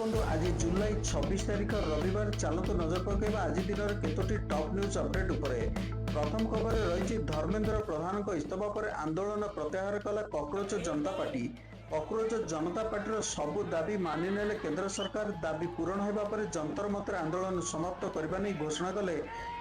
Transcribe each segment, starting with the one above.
बंधु आज जुलाई 26 तारिख रविवार चलतु नजर पकड़ आज दिन केतोटी टॉप न्यूज अपडेट उपरे। प्रथम खबर रही धर्मेंद्र प्रधान इस्तीफा पर आंदोलन प्रत्याहार कला कॉकरोच जनता पार्टी। कॉकरोच जनता पार्टी सबु दाबी मानिनेले केंद्र सरकार दाबी पूरण होगा पर जंतर मंतर आंदोलन समाप्त करने नहीं घोषणा कले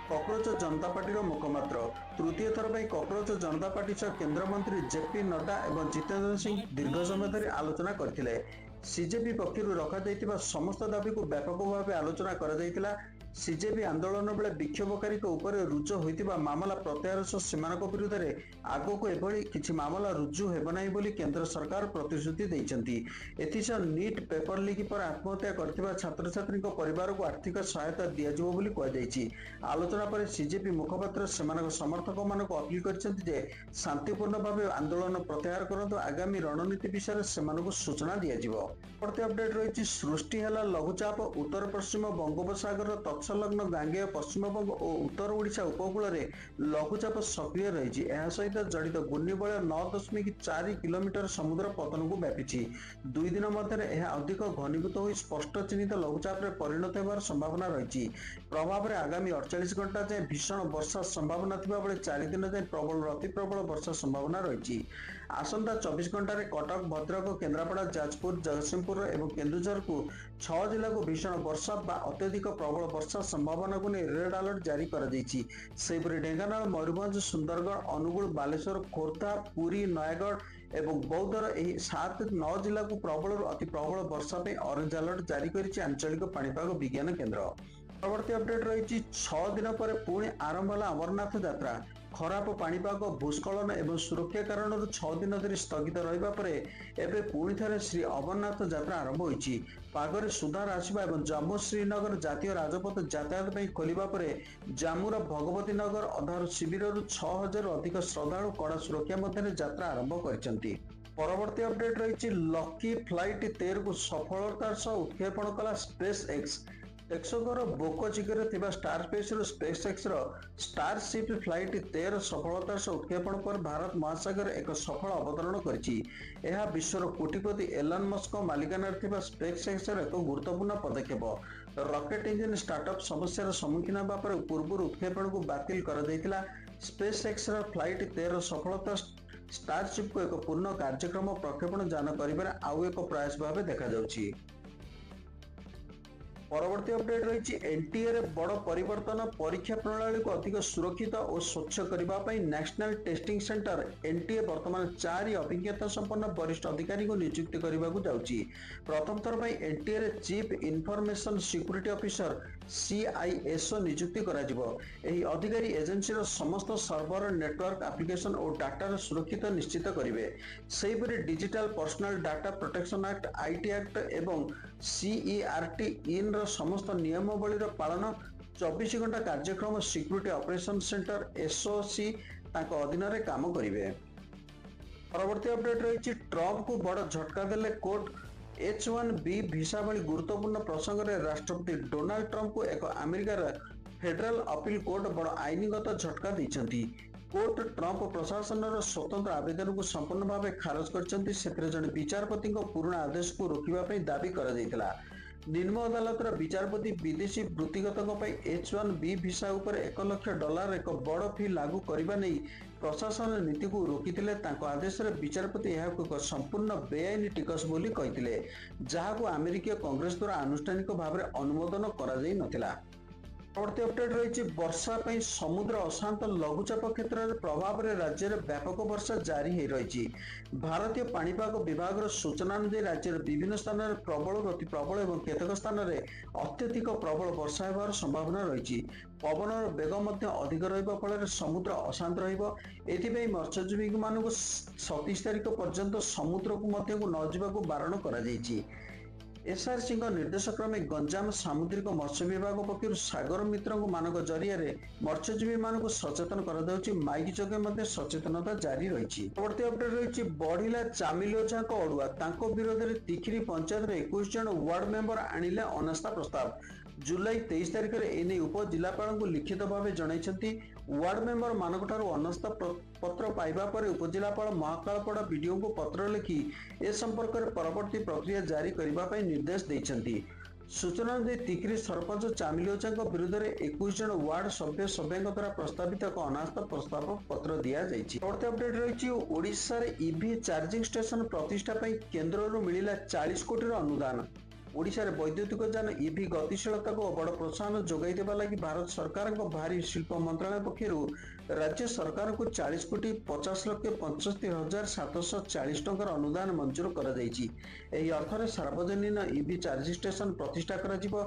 कॉकरोच जनता पार्टी मुखपात्र। तृतीय थर पर कॉकरोच जनता पार्टी सह केंद्र मंत्री जेपी नड्डा और जितेंद्र सिंह दीर्घ समय धरी आलोचना करथिले। सीजेपी पक्षर रखा समस्त दाबी को व्यापक भाव आलोचना करा। सीजेपी आंदोलन बेले विक्षोभकारी रुजु होता मामला प्रत्याहार सह विरुद्ध में आग को एभली किसी मामला रुजु हेब नहीं बोली केंद्र सरकार प्रतिश्रुति देइछंती। एथिसह नीट पेपर लीक पर आत्महत्या करथिबा छात्र छात्री परिवार को आर्थिक सहायता दियाजिबो बोली कहुଯାଇଛି। आलोचना पर सीजेपी मुखपात्र सेमानक समर्थक मानक अपील करछंती जे शांतिपूर्ण भाव आंदोलन प्रत्याहार करंतु आगामी रणनीति विषय सेमानक सूचना दियाजिबो। परवर्ती अपडेट रही सृष्टि है लघुचाप उत्तर पश्चिम बंगोपसागर तत्संलग्न गांगेय पश्चिमबंग और उत्तर ओडिशा उपकूल में लघुचाप सक्रिय रही सहित जड़ित घूर्णिबलय 9.4 किलोमीटर समुद्र पतन को व्यापी। 2 दिन मध्य अधिक घनीभूत हो स्पष्ट चिन्हित लघुचाप परिणत होवार संभावना रही। प्रभाव में आगामी 48 घंटा जाए भीषण वर्षा संभावना थिबा बेले 4 दिन जाए प्रबल अति प्रबल वर्षा संभावना रही। आसंता 24 घंटे कटक भद्रक केन्द्रापड़ा जाजपुर जगतसिंहपुर और केन्दुझर को 6 जिला को भीषण वर्षा बा अत्यधिक प्रबल वर्षा संभावना को नहीं रेड अलर्ट जारी कर ढेंकानाल मयूरभंज सुंदरगढ़ अनुगुल बालेश्वर खोर्धा पुरी नयागढ़ एवं बौद्धर 7-9 जिला को प्रबल अति प्रबल वर्षा पे ऑरेंज अलर्ट जारी कर आंचलिक पाणीपाग विज्ञान केन्द्र। परवर्ती अपडेट रही 6 दिन पर पुणी आरंभ है अमरनाथ यात्रा। खराब पाणीपाग भूस्खलन एवं सुरक्षा कारण 6 दिन धरी स्थगित रहा पर एवं पुणी थे श्री अमरनाथ यात्रा आरंभ होती। पागरे सुधार आसवा और जम्मू श्रीनगर जातीय राजपथ यातायात खोलिबा पर जम्मूर भगवती नगर अधार शिविर 6000 अधिक श्रद्धालु कड़ा सुरक्षा मध्य यात्रा आरंभ कर। परवर्ती अपडेट रही लकी फ्लाइट 13 को सफलतार सह उत्क्षेपण कला स्पेस एक्स। टेक्सोकर बोको चिकेरे थिबा star space space x starship flight 13 सफलतार सह उत्क्षेपण पर भारत महासागर एक सफल अवतरण करिछि। यह विश्वर कोटिपति एलन मस्क मालिकाना थिबा स्पेस एक्स एक गुरुत्वपूर्ण पदक्षेप। रॉकेट इंजिन स्टार्टअप समस्यार सम्मुखीन होगा पर पूर्व उत्क्षेपण को बातिल कर दैथिला। स्पेस एक्स फ्लाइट 13 सफलता स्टारशिप को एक पूर्ण कार्यक्रम प्रक्षेपण यान करिबार आउ एक प्रयास भाव देखा जाउछि। परवर्ती अपडेट रही एनटीए रे बड़ परिवर्तन परीक्षा प्रणाली को अधिक सुरक्षित और स्वच्छ करने नेशनल टेस्टिंग सेंटर एनटीए वर्तमान 4 अभिज्ञता संपन्न वरिष्ठ अधिकारी को नियुक्त करने को जाउछि। प्रथम थर पर एनटीए रे chief information security officer CISO नियुक्ति करा जिवो। एही अधिकारी एजेंसी रो समस्त सर्वर नेटवर्क एप्लिकेशन और डाटा सुरक्षित निश्चित करेंगे। सेहीपरि digital personal data protection act IT act एवं सीईआरटी इन समस्त नियमावली पालन 24 घंटा कार्यक्रम सिक्योरिटी ऑपरेशन सेंटर एसओसी अधीन में काम करेंगे। परवर्ती अपडेट रही ट्रंप को बड़ झटका देले कोर्ट। H1B वीसा भली गुरुत्वपूर्ण प्रसंग में राष्ट्रपति डोनाल्ड ट्रंप को एक अमेरिकार फेडरल अपील कोर्ट बड़ आईनगत झटका देइछंती। कोर्ट ट्रंप प्रशासन स्वतंत्र आवेदन को संपूर्ण भाव खारज कर जड़े विचारपति पुराणा आदेश को रोकने दाबी कर निम्न अदालत विचारपति विदेशी वृत्तिगत H1B वीसा उपर $1 लाख एक बड़ फी लागू करने नहीं प्रशासन नीति को रोकी आदेश विचारपति यह एक संपूर्ण बेआईन टिकस बोली कहते जहां अमेरिकीय कांग्रेस द्वारा आनुष्ठानिक भाव में अनुमोदन कर। परवर्ती अपडेट रही वर्षा समुद्र अशांत लघुचाप क्षेत्र में प्रभाव में राज्य में व्यापक वर्षा जारी रही। भारतीय पाणीपाग विभाग सूचना अनुसार राज्य विभिन्न स्थान में प्रबल अति प्रबल और केतक स्थान में अत्यधिक प्रबल वर्षा होवार संभावना रही। पवन बेग अधिक रहा फल समुद्र अशांत रही मत्स्यजीवी मान 27 तारिख पर्यंत समुद्र को न जावाक बारण कर। एसआरसी निर्देश क्रमे गंजाम सामुद्रिक मत्स्य विभाग पक्षर सागर मित्र मानक जरिया मत्स्यजीवी मानक सचेतन कर माइक जगे सचेतनता जारी रही। परवर्ती अपडेट रही बढ़िला चामिल ओझा अड़ुआ विरोध में तिखिरी पंचायत 21 जन वार्ड मेंबर आनिले अनास्था प्रस्ताव। जुलाई 23 तारिख में एने उपजिलापाल को लिखित भाव जनई वार्ड मेंबर मानकठारु अनस्था पत्र पाइबा पर उपजिलापाल महाकालपड़ा बीडीओ को पत्र लिखि ए संपर्क में परवर्ती प्रक्रिया जारी करने पर निर्देश देइछन्ति। सूचना दे तिकरी सरपंच चामिलियोचा विरुद्ध में 21 जन वार्ड सभ्य सभ्यों द्वारा प्रस्तावित एक अनास्था प्रस्ताव पत्र दि जाइछि। परवर्ती अपडेट रही ओडिशा रे ईवी चार्जिंग स्टेशन प्रतिष्ठा पई केंद्रରୁ मिलिला 40 कोटी अनुदान। ओडिशा रे वैद्युतिक यान ईवी गतिशीलता को बड़ प्रोत्साहन जोगाई देबा लागि भारत सरकार को भारी शिल्प मंत्रालय पक्षरु राज्य सरकार को 40 कोटी 50,65,740 टंकार अनुदान मंजूर करा जाइछि। एही अर्थरे सार्वजनिक ईवी चार्जिंग स्टेशन प्रतिष्ठा करा जिवो।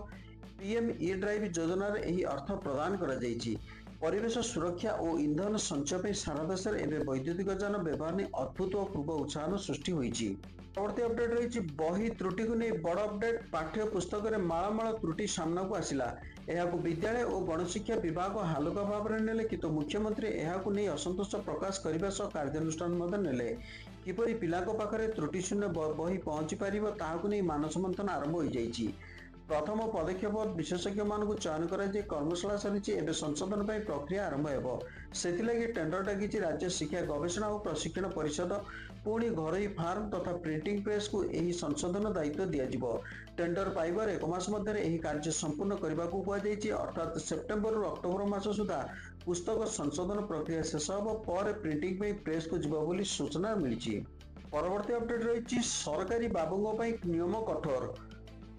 पीएम ई ड्राइव योजना रे एही अर्थ प्रदान करा जाइछि। परिवेश सुरक्षा और इंधन संचय पे सारा देश में वैद्युतिक यान व्यवहार में अभूतपूर्व उत्साह सृष्टि होइछि। परवर्ती अपडेट रही बही त्रुटि को नहीं बड़ अपडेट। पाठ्य पुस्तक में मालमाल त्रुटि सामना को आसिला। यह विद्यालय और गणशिक्षा विभाग हालुका भाव में नेले किंतु मुख्यमंत्री यह नहीं असंतोष प्रकाश करने सह कार्यानुष्ठान नेले। किपरि पिला पाखरे त्रुटि शून्य बही पहुंची पारिबो ताहाकु नहीं मानस मंथन आरंभ हो जाइछि। प्रथम पदक्षेप विशेषज्ञ मानक चयन कर कर्मशाला सरी एवं संशोधन प्रक्रिया आरंभ हो। टेंडर डाकी राज्य शिक्षा गवेषणा और प्रशिक्षण परिषद पुणी घरोई फार्म तथा प्रिंटिंग प्रेस को यही संशोधन दायित्व दिज्व। टेंडर पाइबार एक मास मध्य कार्य संपूर्ण करने को कहुई। अर्थात सेप्टेम्बर रु अक्टोबर मास सुधा पुस्तक संशोधन प्रक्रिया शेष होब पर प्रिंटिंग प्रेस को जीव सूचना मिली। परवर्ती अपडेट रही सरकारी बाबुओं नियम कठोर।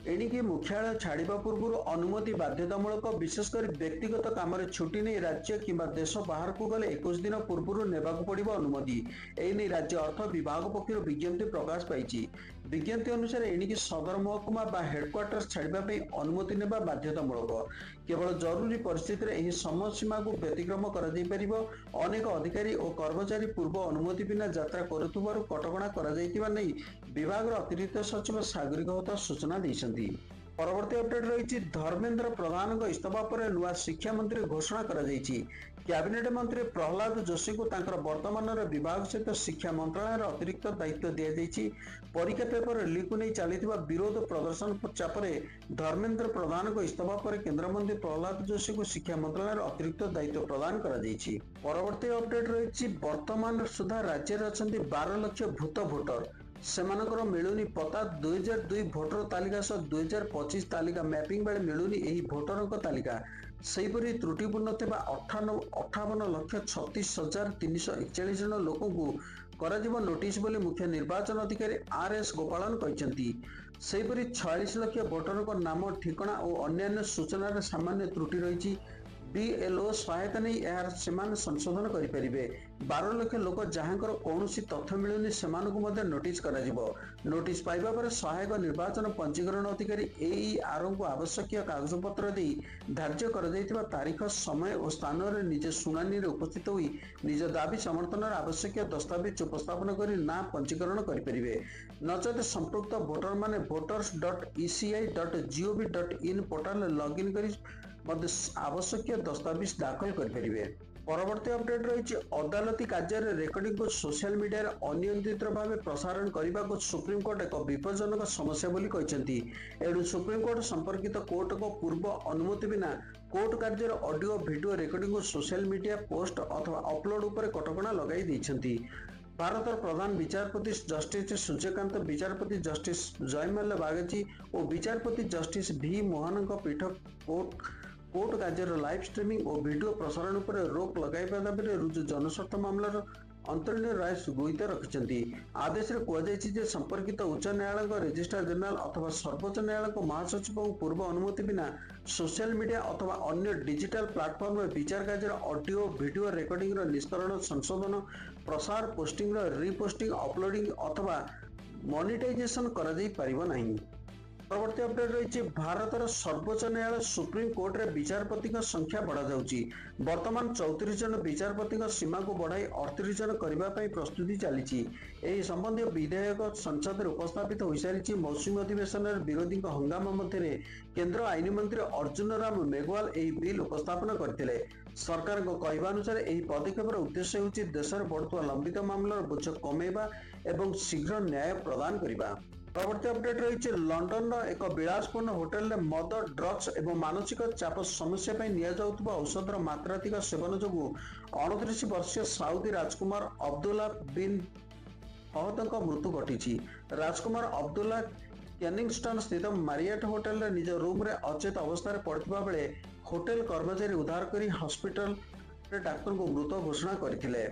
एणिकी मुख्यालय छाड़ा पूर्व अनुमति बाध्यतामूलक विशेषकर व्यक्तिगत काम छुट्टी नहीं राज्य किंवा देश बाहर को गले 21 दिन पूर्व नेबाक पड़िबो अनुमति। एने राज्य अर्थ विभाग पक्षर विज्ञप्ति प्रकाश पाई। विज्ञप्ति अनुसार एणिकी सदर महकुमा बा हेडक्वार्टर्स छाड़ा अनुमति नेबा बाध्यतामूलक। केवल जरूरी परिस्थिति में समय सीमा को व्यतिक्रम कर अनेक अधिकारी और कर्मचारी पूर्व अनुमति बिना यात्रा करुथिबारु कटकणा करा जायतिबा नै विभाग अतिरिक्त सचिव सागरिक होता सूचना दैछन्ति। परवर्ती अपडेट रही धर्मेंद्र प्रधान इस्तीफा पर नुआ शिक्षा मंत्री घोषणा करा जायछि। कैबिनेट मंत्री प्रहलाद जोशी को तांकर वर्तमान विभाग सहित शिक्षा मंत्रालय अतिरिक्त दायित्व दि जायछि। परीक्षा पेपर लीक को नहीं चलता विरोध प्रदर्शन चापरे धर्मेंद्र प्रधान इस्तीफा पर केंद्र मंत्री प्रहलाद जोशी को शिक्षा मंत्रालय अतिरिक्त दायित्व प्रदान करा जायछि। परवर्ती अपडेट रही वर्तमान सुधा राज्य में अच्छा 12 लाख भूत भोटर सेमानकर मिलुनी पता 2002 भोटर तालिका सह 2025 तालिका मैपिंग बेले मिलुनी एही भोटर तालिका। सेहीपरि त्रुटिपूर्ण थिबा 58,36,341 जन लोकों को कराजिबो नोटिस बोली मुख्य निर्वाचन अधिकारी आर.एस. गोपालन कहिसेंती। सेहीपरि 46 लाख भोटर नाम ठिकाना और अन्य सूचना सामान्य त्रुटि रही। बीएलओ सहायता नहीं यार सेमान संशोधन करें। 12 लाख लोक जहाँकर कौन तथ्य मिलूनी से नोटिस करा जिवो। नोटिस पाइबा पर सहायक निर्वाचन पंजीकरण अधिकारी AER को आवश्यक कागजपत्र दे धार्य कर तारीख समय और स्थान में निज शुणानी उपस्थित होई निज दाबी समर्थन आवश्यक दस्तावेज उपस्थापन कर ना पंजीकरण करें। नचेत संपृक्त भोटर माने voters.eci.gov.in पोर्टाल लॉगिन कर आवश्यक दस्तावेज दाखल करें। परवर्ती अपडेट रही अदालती कार्य रेकर्डिंग को सोशल मीडिया अनियंत्रित भाव प्रसारण करने को सुप्रीमकोर्ट एक विपज्जनक समस्या बोली कहते। एणु सुप्रीमकोर्ट संपर्कित कोर्ट को पूर्व अनुमति बिना कोर्ट कार्य ऑडियो वीडियो रेकर्डिंग को सोशल मीडिया पोस्ट अथवा अपलोड उपर कटकणा लगाई देइछन्ति। भारत प्रधान विचारपति जस्टिस सूर्यकांत, विचारपति जस्टिस जयमाल्या बागची और विचारपति जस्टिस V मोहन पीठ कोर्ट कार्य लाइव स्ट्रीमिंग और वीडियो प्रसारण पर रोक लगाइबा दाबी रुजु जनस्वार्थ मामलार अंतरीण राय गुईता रखिंट। आदेश में कहुई संपर्कित उच्च न्यायालय रजिस्ट्रार जनरल अथवा सर्वोच्च न्यायालय महासचिव पूर्व अनुमति बिना सोशल मीडिया अथवा अन्य डिजिटल प्लाटफर्म विचार कार्य ऑडियो वीडियो रेकर्डिंग निष्करण संशोधन प्रसार पोस्टिंग रिपोस्टिंग अपलोडिंग अथवा मोनिटाइजेशन करा जाई परिबो नाही। परवर्ती अपडेट रही भारतर सर्वोच्च न्यायालय सुप्रीम कोर्ट रे विचारपति संख्या बढ़ा जाउची। वर्तमान 34 जन विचारपति सीमा को बढ़ाई 38 जन करने प्रस्तुति चली। यह संबंधी विधेयक संसद में उपस्थापित हो सारी। मौसुमी अधिवेशन विरोधी हंगामा मध्य केंद्र आईन मंत्री अर्जुन राम मेघवाल यह बिल उपस्थापन करते। सरकार कहवानुसार यह पदक्षेप उद्देश्य होछि देश में बढ़ुवा लंबित मामलार बोझ कमेवा एवं शीघ्र न्याय प्रदान करने। परवर्ती अपडेट रही लंडन एक विलासपूर्ण होटेल में मद ड्रग्स और मानसिक चाप समस्या नियाजाउथुबा औषधर मात्राधिक सेवन जो 29 वर्षीय साउदी राजकुमार अब्दुल्ला बिन फहदଙ୍କ मृत्यु घटी। राजकुमार अब्दुल्ला केनिंगस्टन स्थित मारियट होटेल रे निज रूम रे अचेत अवस्था पड़ता बेले होटेल कर्मचारी उद्धार कर हॉस्पिटल रे डाक्तर को मृत घोषणा करथिले।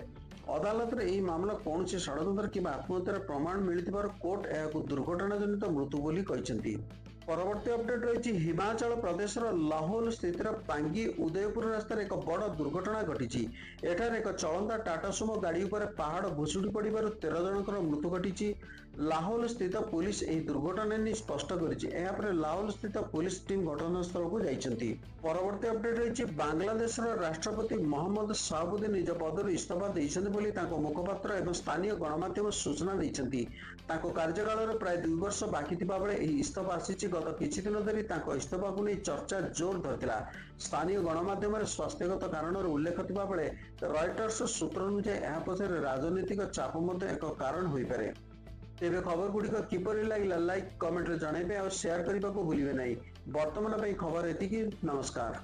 अदालत रे मामला कौन षड़यंत्र कि आत्महत्यार प्रमाण मिलथिबार कोर्ट यह दुर्घटना जनित मृत्यु बोली कहिसेंती। परवर्ती अपडेट रही हिमाचल प्रदेश लाहौल स्थित पांगी उदयपुर रास्तार एक बड़ दुर्घटना घटी। एठार एक चलंता टाटा सुमो गाड़ी उपर पहाड़ भुशुड़ी पड़ार 13 जनकर मृत्यु घटी। लाहौल स्थित पुलिस यह दुर्घटना नहीं स्पष्ट कर लाहौल स्थित पुलिस टीम घटनास्थल को जाइछंती। परवर्ती अपडेट रही बांग्लादेश राष्ट्रपति मोहम्मद शहाबुद्दीन निज पदर इस्तीफा देइछन्ति बोली ताको मुखपात्र एवं स्थानीय गणमाध्यम सूचना देइछन्ति। ताको कार्यकाल प्राय 2 वर्ष बाकी थिबा बेले एही इस्तीफा आसीछि। गत किछि दिन धरि ताको इस्तीफा को नहीं चर्चा जोर धरथिला। स्थानीय गणमाध्यम स्वास्थ्यगत कारण उल्लेख थिबा बेले रॉयटर्स सूत्र अनुसार यह पछरे राजनीतिक चाप मध्य एक कारण होई पारे। तेबे खबर गुड़िक किपरि लागिला लाइक कमेंट रे जणाइबे और शेयर करने को भूलिबे नहीं। वर्तमान खबर एतिकी। नमस्कार।